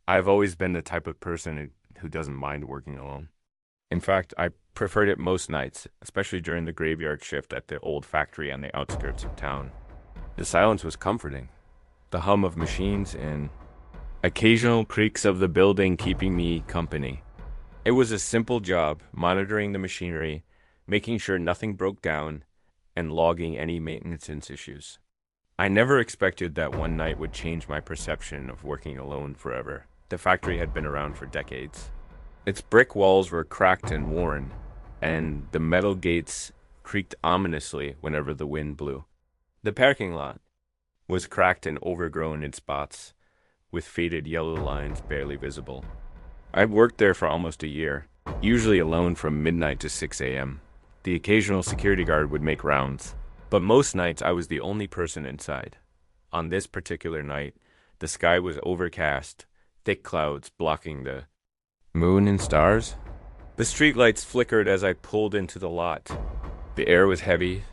I've always been the type of person who doesn't mind working alone. In fact, I preferred it most nights, especially during the graveyard shift at the old factory on the outskirts of town. The silence was comforting. The hum of machines and occasional creaks of the building keeping me company. It was a simple job, monitoring the machinery, making sure nothing broke down, and logging any maintenance issues. I never expected that one night would change my perception of working alone forever. The factory had been around for decades. Its brick walls were cracked and worn, and the metal gates creaked ominously whenever the wind blew. The parking lot was cracked and overgrown in spots, with faded yellow lines barely visible. I'd worked there for almost a year, usually alone from midnight to 6 a.m. The occasional security guard would make rounds, but most nights I was the only person inside. On this particular night, the sky was overcast, thick clouds blocking the moon and stars. The streetlights flickered as I pulled into the lot. The air was heavy,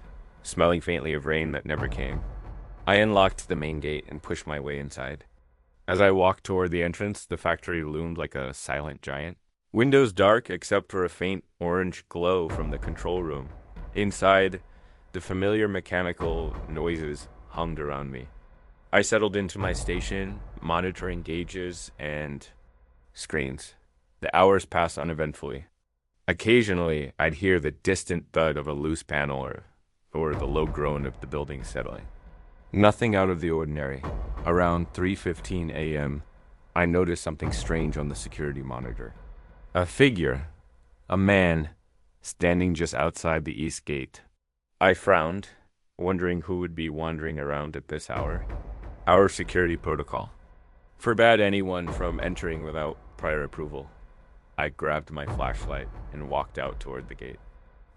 smelling faintly of rain that never came. I unlocked the main gate and pushed my way inside. As I walked toward the entrance, the factory loomed like a silent giant. Windows dark except for a faint orange glow from the control room. Inside, the familiar mechanical noises hummed around me. I settled into my station, monitoring gauges and screens. The hours passed uneventfully. Occasionally, I'd hear the distant thud of a loose panel or the low groan of the building settling. Nothing out of the ordinary. Around 3:15 a.m., I noticed something strange on the security monitor. A figure, a man, standing just outside the east gate. I frowned, wondering who would be wandering around at this hour. Our security protocol forbade anyone from entering without prior approval. I grabbed my flashlight and walked out toward the gate.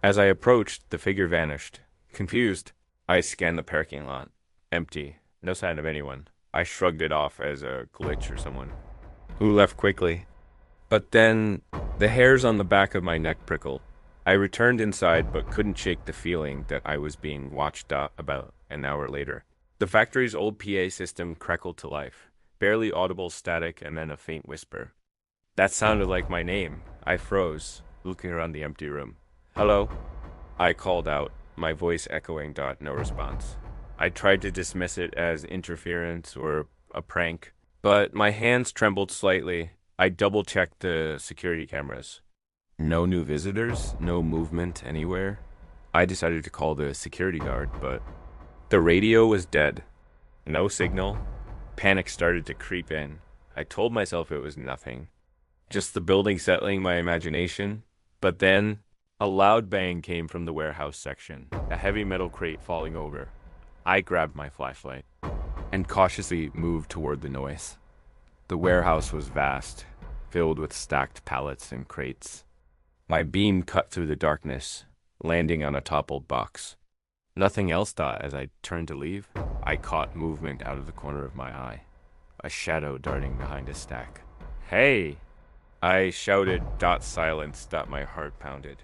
As I approached, the figure vanished. Confused, I scanned the parking lot. Empty. No sign of anyone. I shrugged it off as a glitch or someone who left quickly. But then, the hairs on the back of my neck prickled. I returned inside but couldn't shake the feeling that I was being watched about an hour later. The factory's old PA system crackled to life. Barely audible static and then a faint whisper. That sounded like my name. I froze, looking around the empty room. Hello? I called out, my voice echoing. No response. I tried to dismiss it as interference or a prank, but my hands trembled slightly. I double-checked the security cameras. No new visitors, no movement anywhere. I decided to call the security guard, but the radio was dead. No signal. Panic started to creep in. I told myself it was nothing. Just the building settling my imagination. But then, a loud bang came from the warehouse section, a heavy metal crate falling over. I grabbed my flashlight and cautiously moved toward the noise. The warehouse was vast, filled with stacked pallets and crates. My beam cut through the darkness, landing on a toppled box. Nothing else thought as I turned to leave. I caught movement out of the corner of my eye, a shadow darting behind a stack. Hey! I shouted. Silence. My heart pounded.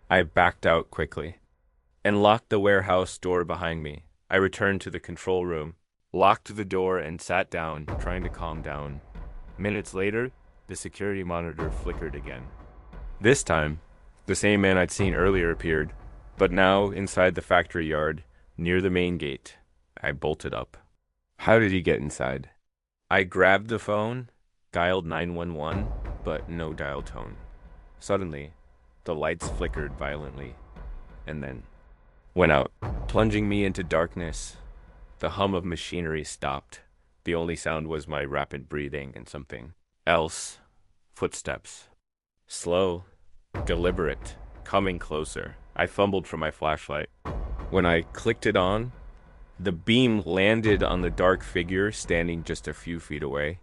I backed out quickly and locked the warehouse door behind me. I returned to the control room, locked the door, and sat down, trying to calm down. Minutes later, the security monitor flickered again. This time, the same man I'd seen earlier appeared, but now inside the factory yard, near the main gate. I bolted up. How did he get inside? I grabbed the phone, dialed 911, but no dial tone. Suddenly, the lights flickered violently, and then went out, plunging me into darkness. The hum of machinery stopped. The only sound was my rapid breathing and something else. Footsteps. Slow, deliberate, coming closer. I fumbled for my flashlight. When I clicked it on, the beam landed on the dark figure standing just a few feet away.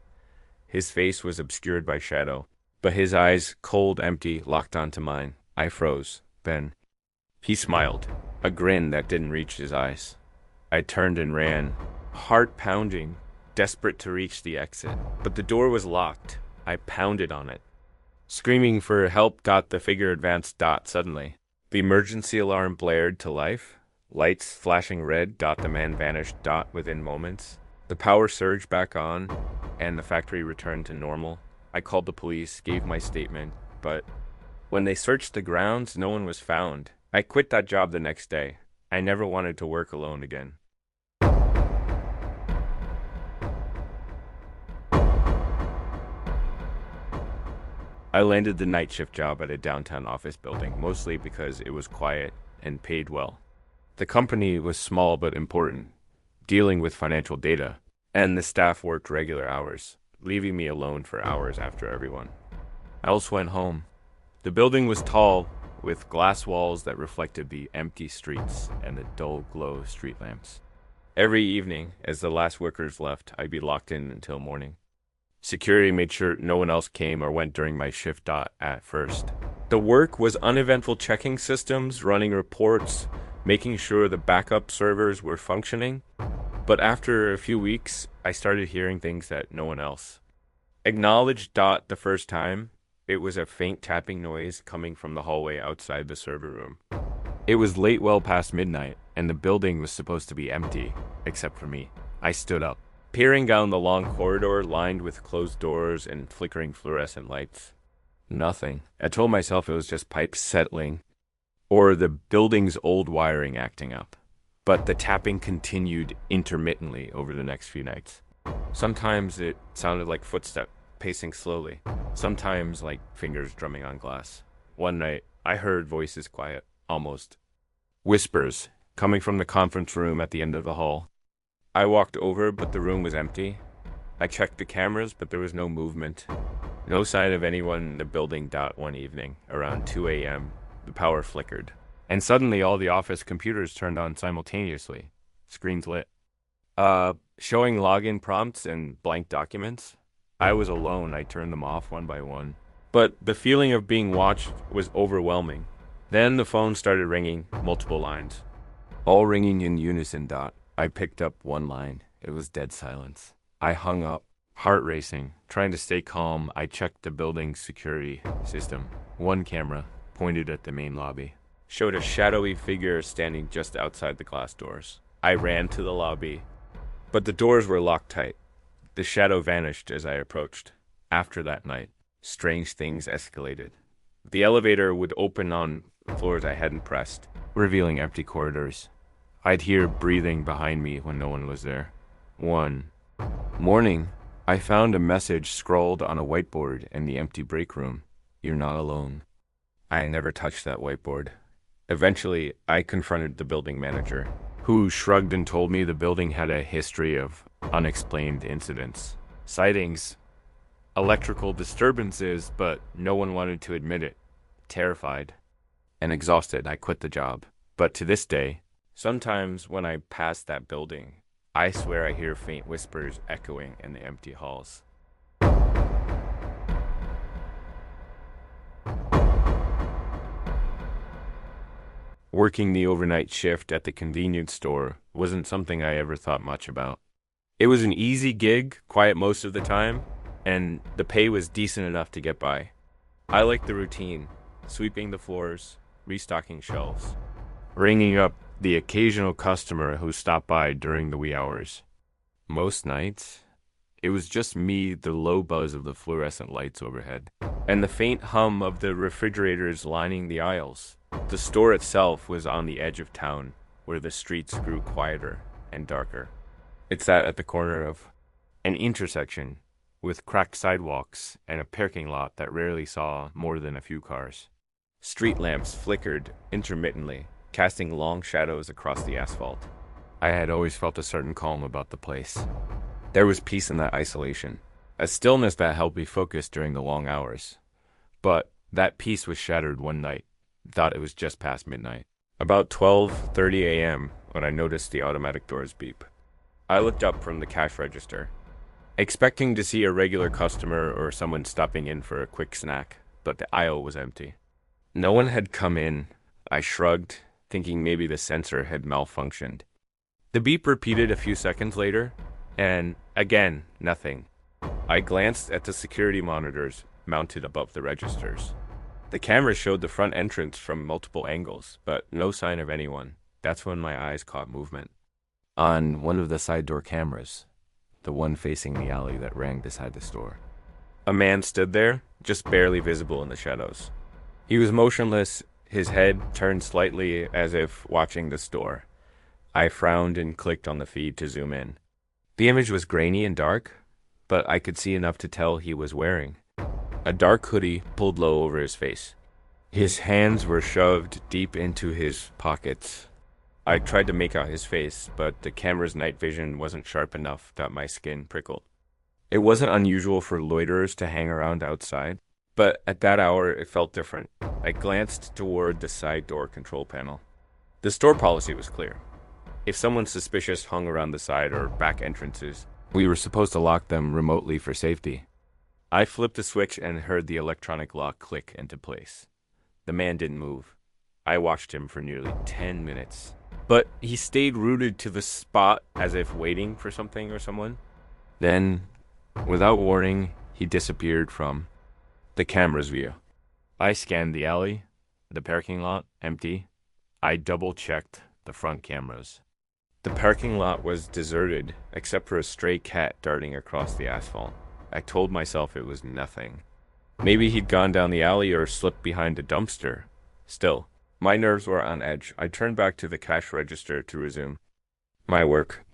His face was obscured by shadow, but his eyes, cold, empty, locked onto mine. I froze. Then he smiled, a grin that didn't reach his eyes. I turned and ran, heart pounding, desperate to reach the exit. But the door was locked. I pounded on it. Screaming for help, the figure advanced. Suddenly, the emergency alarm blared to life. Lights flashing red. The man vanished. Within moments. The power surged back on, and the factory returned to normal. I called the police, gave my statement, but when they searched the grounds, no one was found. I quit that job the next day. I never wanted to work alone again. I landed the night shift job at a downtown office building, mostly because it was quiet and paid well. The company was small but important, dealing with financial data, and the staff worked regular hours, leaving me alone for hours after everyone else went home. The building was tall, with glass walls that reflected the empty streets and the dull glow of street lamps. Every evening, as the last workers left, I'd be locked in until morning. Security made sure no one else came or went during my shift at first. The work was uneventful checking systems, running reports, making sure the backup servers were functioning. But after a few weeks, I started hearing things that no one else acknowledged. The first time, it was a faint tapping noise coming from the hallway outside the server room. It was late, well past midnight, and the building was supposed to be empty, except for me. I stood up, peering down the long corridor lined with closed doors and flickering fluorescent lights. Nothing. I told myself it was just pipes settling, or the building's old wiring acting up. But the tapping continued intermittently over the next few nights. Sometimes it sounded like footsteps pacing slowly, sometimes like fingers drumming on glass. One night, I heard voices quiet, almost whispers, coming from the conference room at the end of the hall. I walked over, but the room was empty. I checked the cameras, but there was no movement. No sign of anyone in the building. One evening, around 2 a.m., the power flickered, and suddenly all the office computers turned on simultaneously, screens lit, showing login prompts and blank documents. I was alone. I turned them off one by one. But the feeling of being watched was overwhelming. Then the phone started ringing, multiple lines, all ringing in unison. I picked up one line. It was dead silence. I hung up, heart racing, trying to stay calm. I checked the building's security system. One camera, pointed at the main lobby, showed a shadowy figure standing just outside the glass doors. I ran to the lobby, but the doors were locked tight. The shadow vanished as I approached. After that night, strange things escalated. The elevator would open on floors I hadn't pressed, revealing empty corridors. I'd hear breathing behind me when no one was there. One morning, I found a message scrawled on a whiteboard in the empty break room. You're not alone. I never touched that whiteboard. Eventually, I confronted the building manager, who shrugged and told me the building had a history of unexplained incidents, sightings, electrical disturbances, but no one wanted to admit it. Terrified and exhausted, I quit the job. But to this day, sometimes when I pass that building, I swear I hear faint whispers echoing in the empty halls. Working the overnight shift at the convenience store wasn't something I ever thought much about. It was an easy gig, quiet most of the time, and the pay was decent enough to get by. I liked the routine, sweeping the floors, restocking shelves, ringing up the occasional customer who stopped by during the wee hours. Most nights, it was just me, the low buzz of the fluorescent lights overhead, and the faint hum of the refrigerators lining the aisles. The store itself was on the edge of town, where the streets grew quieter and darker. It sat at the corner of an intersection with cracked sidewalks and a parking lot that rarely saw more than a few cars. Street lamps flickered intermittently, casting long shadows across the asphalt. I had always felt a certain calm about the place. There was peace in that isolation, a stillness that helped me focus during the long hours. But that peace was shattered one night. Thought it was just past midnight. About 12:30 a.m. when I noticed the automatic doors beep. I looked up from the cash register, expecting to see a regular customer or someone stopping in for a quick snack, but the aisle was empty. No one had come in. I shrugged, thinking maybe the sensor had malfunctioned. The beep repeated a few seconds later, and again, nothing. I glanced at the security monitors mounted above the registers. The camera showed the front entrance from multiple angles, but no sign of anyone. That's when my eyes caught movement. On one of the side door cameras, the one facing the alley that ran beside the store. A man stood there, just barely visible in the shadows. He was motionless, his head turned slightly as if watching the store. I frowned and clicked on the feed to zoom in. The image was grainy and dark, but I could see enough to tell he was wearing a dark hoodie pulled low over his face. His hands were shoved deep into his pockets. I tried to make out his face, but the camera's night vision wasn't sharp enough that my skin prickled. It wasn't unusual for loiterers to hang around outside, but at that hour it felt different. I glanced toward the side door control panel. The store policy was clear. If someone suspicious hung around the side or back entrances, we were supposed to lock them remotely for safety. I flipped the switch and heard the electronic lock click into place. The man didn't move. I watched him for nearly 10 minutes. But he stayed rooted to the spot as if waiting for something or someone. Then, without warning, he disappeared from the camera's view. I scanned the alley, the parking lot, empty. I double-checked the front cameras. The parking lot was deserted, except for a stray cat darting across the asphalt. I told myself it was nothing. Maybe he'd gone down the alley or slipped behind a dumpster. Still, my nerves were on edge. I turned back to the cash register to resume my work.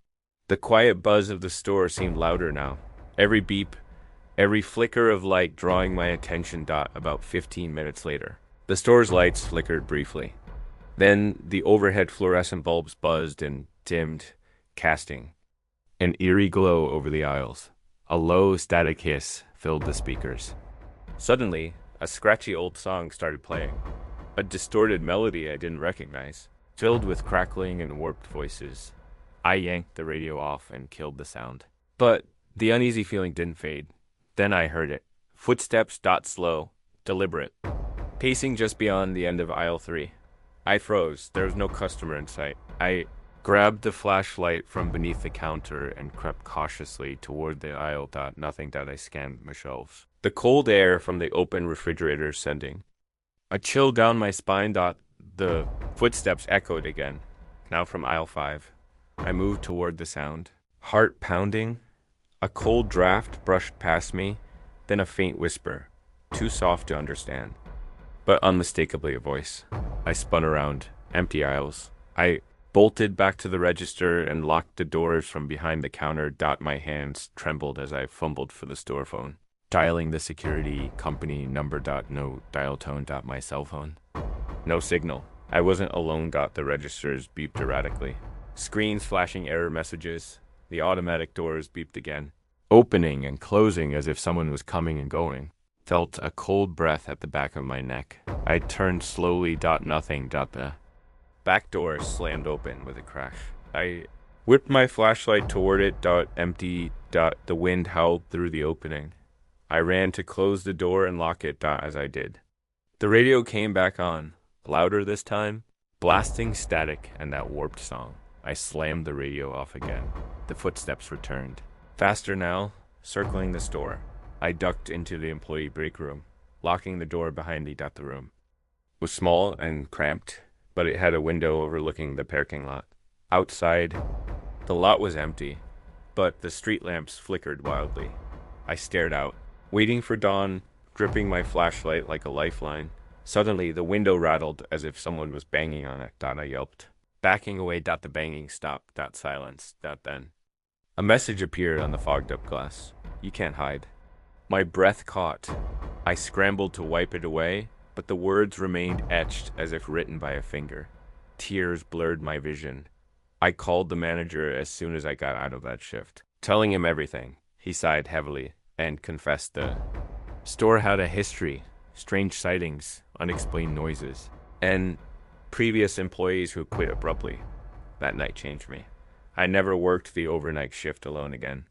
The quiet buzz of the store seemed louder now. Every beep, every flicker of light drawing my attention. About 15 minutes later, the store's lights flickered briefly. Then the overhead fluorescent bulbs buzzed and dimmed, casting an eerie glow over the aisles. A low, static hiss filled the speakers. Suddenly, a scratchy old song started playing. A distorted melody I didn't recognize, filled with crackling and warped voices. I yanked the radio off and killed the sound. But the uneasy feeling didn't fade. Then I heard it. Footsteps, slow, deliberate, pacing just beyond the end of aisle 3. I froze. There was no customer in sight. I grabbed the flashlight from beneath the counter and crept cautiously toward the aisle. Nothing. I scanned my shelves. The cold air from the open refrigerator sending a chill down my spine. The footsteps echoed again, now from aisle 5. I moved toward the sound. Heart pounding. A cold draft brushed past me, then a faint whisper, too soft to understand, but unmistakably a voice. I spun around. Empty aisles. I bolted back to the register and locked the doors from behind the counter. My hands trembled as I fumbled for the store phone, dialing the security company number. No dial tone. My cell phone. No signal. I wasn't alone. The registers beeped erratically. Screens flashing error messages. The automatic doors beeped again, opening and closing as if someone was coming and going. Felt a cold breath at the back of my neck. I turned slowly. Nothing. The back door slammed open with a crash. I whipped my flashlight toward it. Empty. The wind howled through the opening. I ran to close the door and lock it. As I did, the radio came back on, louder this time, blasting static and that warped song. I slammed the radio off again. The footsteps returned, faster now, circling the store. I ducked into the employee break room, locking the door behind me. The room was small and cramped, but it had a window overlooking the parking lot. Outside, the lot was empty, but the street lamps flickered wildly. I stared out, waiting for dawn, gripping my flashlight like a lifeline. Suddenly, the window rattled as if someone was banging on it. I yelped. Backing away. The banging stopped. Silence. Then a message appeared on the fogged-up glass. You can't hide. My breath caught. I scrambled to wipe it away, but the words remained etched as if written by a finger. Tears blurred my vision. I called the manager as soon as I got out of that shift, telling him everything. He sighed heavily and confessed the store had a history, strange sightings, unexplained noises, and previous employees who quit abruptly. That night changed me. I never worked the overnight shift alone again.